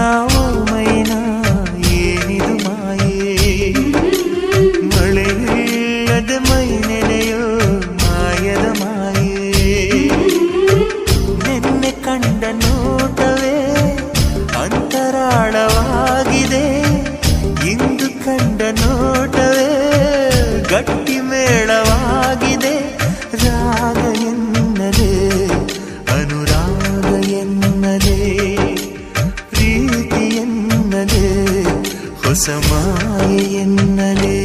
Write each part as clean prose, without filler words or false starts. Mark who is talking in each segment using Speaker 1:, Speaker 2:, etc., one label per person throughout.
Speaker 1: ಓ ಮೈನಾ ಏನಿದು ಮಾಯೇ ಮಳೆಯಿಲ್ಲದ ಮೈ ನೆನೆಯೋ ಮಾಯದ ಮಾಯೇ ನಿನ್ನೆ ಕಂಡ ನೋಟವೇ ಅಂತರಾಳವಾಗಿದೆ ಇಂದು ಕಂಡ ನೋಟವೇ ಗಟ್ಟಿ ಮೇಳವಾಗಿದೆ ರಾಗ ಎನ್ನದೆ ಅನುರಾಗ ಎನ್ನದೆ ಪ್ರೀತಿ ಎನ್ನದೆ ಹೊಸ ಮಾಯೆ ಎನ್ನದೆ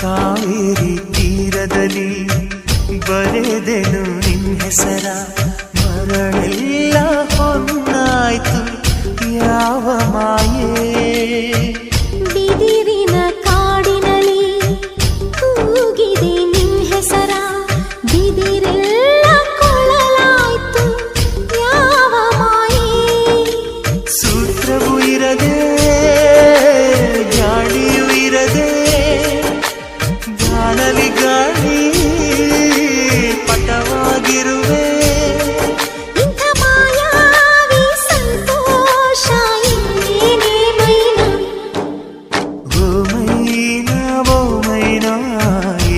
Speaker 1: ಕಾವೇರಿ ತೀರದಲ್ಲಿ ಬರೆದೆನು ನಿನ್ನ ಹೆಸರ ಮರಳೆಲ್ಲ ಹೊನ್ನಾಯ್ತು ಯಾವ ಮಾಯೇ
Speaker 2: ಬಿದಿರಿನ ಕಾಡಿನಲ್ಲಿ ಕೂಗಿದೆ ನಿನ್ನ ಹೆಸರ ಬಿದಿರೆಲ್ಲ ಕೊಳಲಾಯ್ತು ಯಾವ ಮಾಯೇ
Speaker 1: ಸೂತ್ರವೂ ಇರದೆ ಗಾಳಿಯೂ ಇರದೆ ಗಾಳಿ ಗಾಳಿ ಪಟವಾಗಿರುವೆ
Speaker 2: ಇಂಥ ಮಾಯಾವಿ ಸಂತೋಷ ಇನ್ನೇನೇ ಮೈನಾ
Speaker 1: ಓ ಮೈನಾ ಓ ಮೈನಾ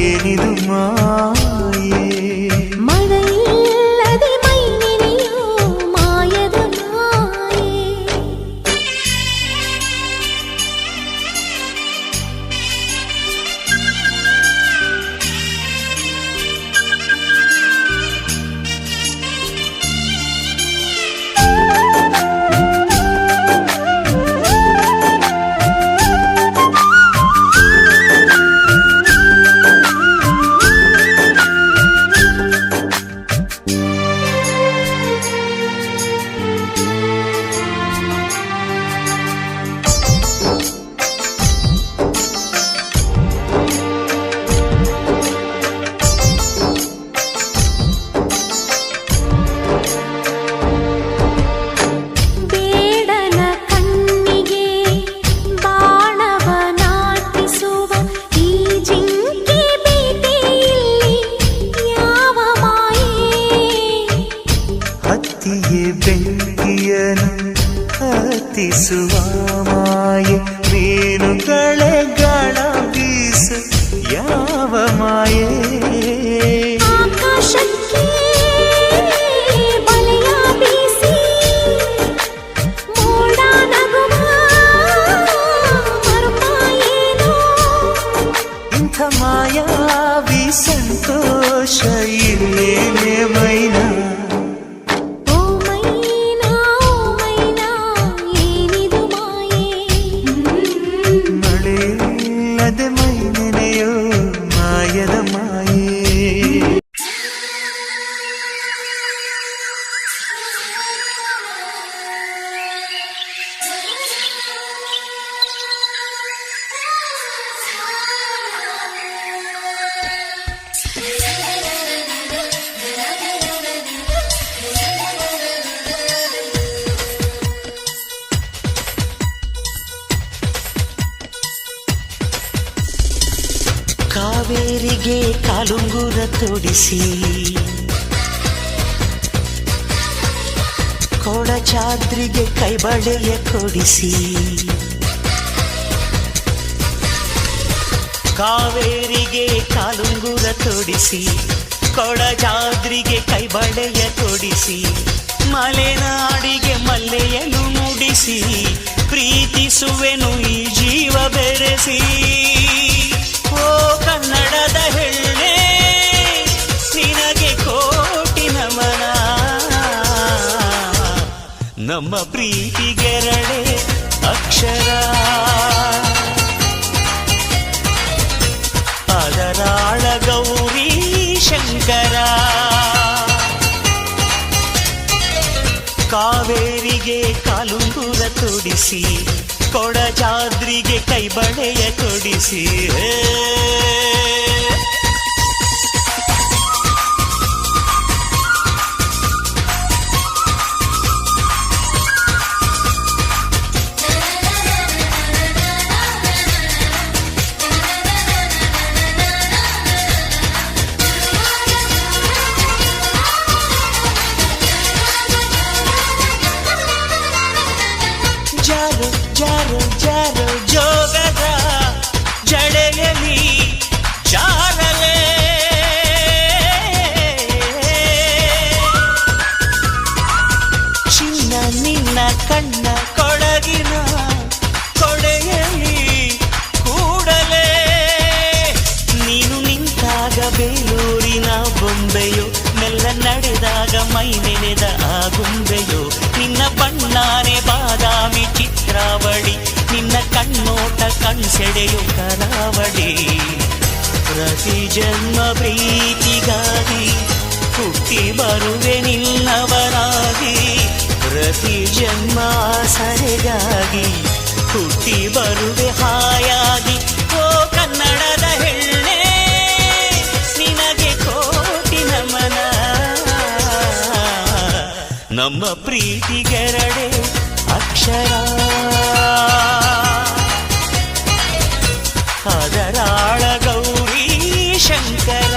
Speaker 1: ಏನಿದು ಮಾಯೇ
Speaker 2: ಮಳೆಯಿಲ್ಲದೆ ಮೈ ನೆನೆಯೋ ಮಾಯದ ಮಾಯೇ ಬೇಡನ ಕಣ್ಣಿಗೆ ಬಾಣವ ನಾಟಿಸುವ ಈ ಜಿಂಕೆ ಬೇಟೆಯಲ್ಲಿ ಯಾವ ಮಾಯೇ
Speaker 1: ಹತ್ತಿಗೆ ಬೆಂಕಿಯನು ಹತ್ತಿಸುವ ಮಾಯೆ ಮೀನುಗಳೇ ಗಾಳ ಬೀಸು ಯಾವ ಮಾಯೇ
Speaker 2: ಆಕಾಶಕ್ಕೆ ಬಲೆಯ ಬೀಸಿ ಮೋಡ ನಗುವ ಮರುಪಾಯೇನೋ
Speaker 1: ಇಂಥ ಮಾಯಾವಿ ಸಂತೋಷ ಇಲ್ಲೇನೆ ಮೈನಾ
Speaker 2: ಓ ಮೈನಾ ಏನಿದು ಮಾಯೇ
Speaker 1: ಮಳೆಯಿಲ್ಲದೆ ಮೈ ನೆನೆಯೋ ಮಾಯದ ಮಾಯೇ ಕಾವೇರಿಗೆ ಕಾಲುಂಗುರ ತೊಡಿಸಿ ಕೊಡಚಾದ್ರಿಗೆ ಕೈಬಳೆಯ ಕೊಡಿಸಿ ಕಾವೇರಿಗೆ ಕಾಲುಂಗುರ ತೊಡಿಸಿ ಕೊಡಚಾದ್ರಿಗೆ ಕೈಬಳೆಯ ಕೊಡಿಸಿ ಮಲೆನಾಡಿಗೆ ಮಲ್ಲೆಯನ್ನು ನುಡಿಸಿ ಪ್ರೀತಿಸುವೆನು ಈ ಜೀವ ಬೆರೆಸಿ ಓ ಕನ್ನಡದ ಹೆಣ್ಣೆ ನಿನಗೆ ಕೋಟಿ ನಮನ ನಮ್ಮ ಪ್ರೀತಿಗೆರಡೆ ಅಕ್ಷರ ಅದರಾಳ ಗೌರಿ ಶಂಕರ ಕಾವೇರಿಗೆ ಕಾಲುಂಗುರ ತೊಡಿಸಿ ಕೊಡಜಾದ್ರಿಗೆ ಕೈಬಳೆಯ ಕೊಡಿಸಿ ಜಾರು ಜಾರು ಜಾರು ಜೋಗದ ಜಡೆಯಲಿ ಜಾರಲೆ ಚಿನ್ನ ನಿನ್ನ ಕಣ್ಣ ಕೊಡಗಿನ ಕೊಡೆಯಲಿ ಕೂಡಲೇ ನೀನು ನಿಂತಾಗ ಬೇಲೂರಿನ ಬೊಂಬೆಯೋ ಮೆಲ್ಲ ನಡೆದಾಗ ಮೈ ನೆನೆದ ಆ ಗೊಂಬೆಯೋ ನಿನ್ನ ಬಣ್ಣಾನೆ ಬಾದಾಮಿ ಚಿತ್ರಾವಳಿ ನಿನ್ನ ಕಣ್ಣೋಟ ಕಣ್ಸೆಡೆಯು ಕರಾವಳಿ ಪ್ರತಿ ಜನ್ಮ ಪ್ರೀತಿಗಾಗಿ ಹುಟ್ಟಿ ಬರುವೆ ನಿನ್ನವರಾಗಿ ಪ್ರತಿ ಜನ್ಮ ಆಸರೆಗಾಗಿ ಹುಟ್ಟಿ ಬರುವೆ ಹಾಯಾಗಿ ಓ ಕನ್ನಡದ ಹೆಣ್ಣೆ ನಿನಗೆ ಕೋಟಿ ನಮನ ನಮ್ಮ ಪ್ರೀತಿಗೆರಡೆ ಅಕ್ಷರ ಅದರಾಳ ಗೌರಿ ಶಂಕರ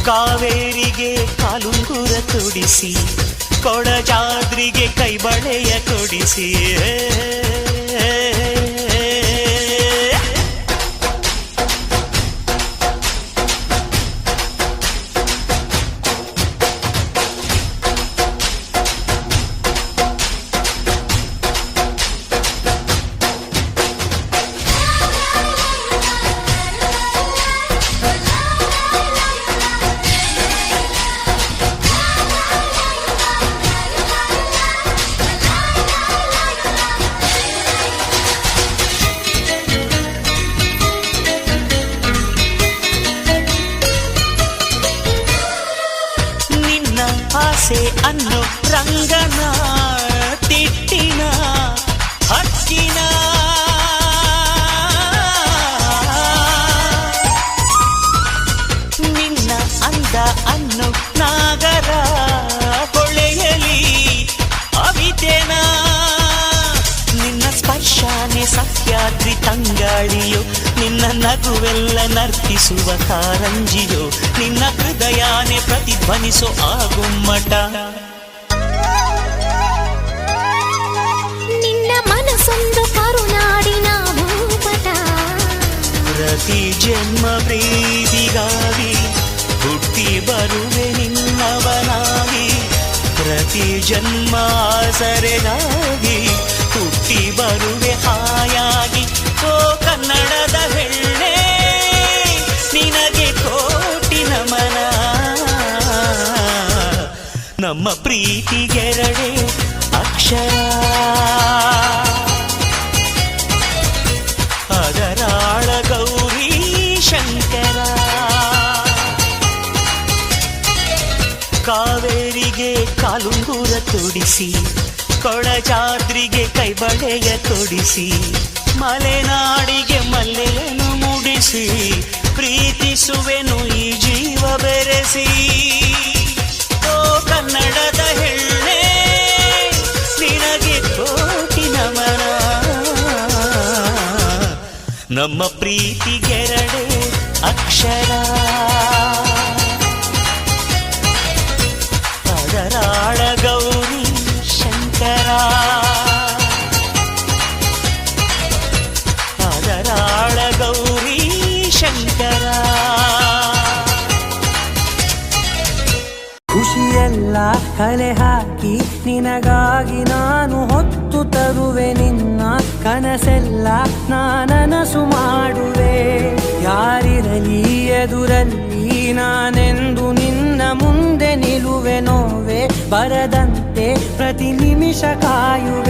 Speaker 1: ಕಾವೇರಿಗೆ ಕಾಲುಂಗುರ ತೊಡಿಸಿ ಕೊಡಜಾದ್ರಿಗೆ ಕೈಬಳೆಯ ಕೊಡಿಸಿ ಆಸೆ ಅನ್ನೋ ರಂಗನ ತಿಟ್ಟಿನ ಹಕ್ಕಿನ ನಿನ್ನ ಅಂದ ಅನ್ನೋ ನಾಗರ ಹೊಳೆಯಲಿ ಅವಿತೆನ ನಿನ್ನ ಸ್ಪರ್ಶಾನೆ ಸಹ್ಯಾದ್ರಿ ತಂಗಾಳಿಯೋ ನಿನ್ನ ನಗುವೆಲ್ಲ ನರ್ತಿಸುವ ಕಾರಂಜಿಯೋ ನಿನ್ನ ಹೃದಯಾನೆ ಪ್ರತಿಧ್ವನಿಸೋ ಆ ಗುಮ್ಮಟ
Speaker 2: ನಿನ್ನ ಮನಸ್ಸೊಂದು ಕರುನಾಡಿನ ಭೂಪಟ
Speaker 1: ಪ್ರತಿ ಜನ್ಮ ಪ್ರೀತಿಗಾಗಿ ಹುಟ್ಟಿ ಬರುವೆ ನಿನ್ನವನಾಗಿ ಪ್ರತಿ ಜನ್ಮ ಆಸರೆಗಾಗಿ ಹುಟ್ಟಿ ಬರುವೆ ಹಾಯಾಗಿ ಓ ಕನ್ನಡದ ಹೆಣ್ಣೆ ನಿನಗೆ ಕೋಟಿ ನಮನ ನಮ್ಮ ಪ್ರೀತಿಗೆರಡೆ ಅಕ್ಷರ ಅದರಾಳ ಗೌರಿ ಶಂಕರ ಕಾವೇರಿಗೆ ಕಾಲುಂಗುರ ತೊಡಿಸಿ ಕೊಡಜಾದ್ರಿಗೆ ಕೈಬಳೆಯ ಕೊಡಿಸಿ ಮಲೆನಾಡಿಗೆ ಮಲ್ಲೆಯನ್ನು ಮುಡಿಸಿ ಪ್ರೀತಿಸುವೆನು ಈ ಜೀವ ಬೆರೆಸಿ ಓ ಕನ್ನಡದ ಹೆಣ್ಣೆ ನಿನಗೆ ಕೋಟಿ ನಮನ ನಮ್ಮ ಪ್ರೀತಿಗೆರಡೆ ಅಕ್ಷರ ಅದರಾಳ ಗೌರಿ ಶಂಕರ ಅದರಾಳ ಗೌರಿ ಶಂಕರ
Speaker 3: ಖುಷಿಯೆಲ್ಲ ಕಲೆ ಹಾಕಿ ನಿನಗಾಗಿ ನಾನು ಹೊತ್ತು ತರುವೆ ನಿನ್ನ ಕನಸೆಲ್ಲ ನಾನನಸು ಮಾಡುವೆ ಯಾರಿರಲಿ ಎದುರಲ್ಲಿ ನಾನೆಂದು ನಿನ್ನ ಮುಂದೆ ನಿಲ್ಲುವೆ ನೋವೆ ಬರದಂತೆ ಪ್ರತಿ ನಿಮಿಷ ಕಾಯುವೆ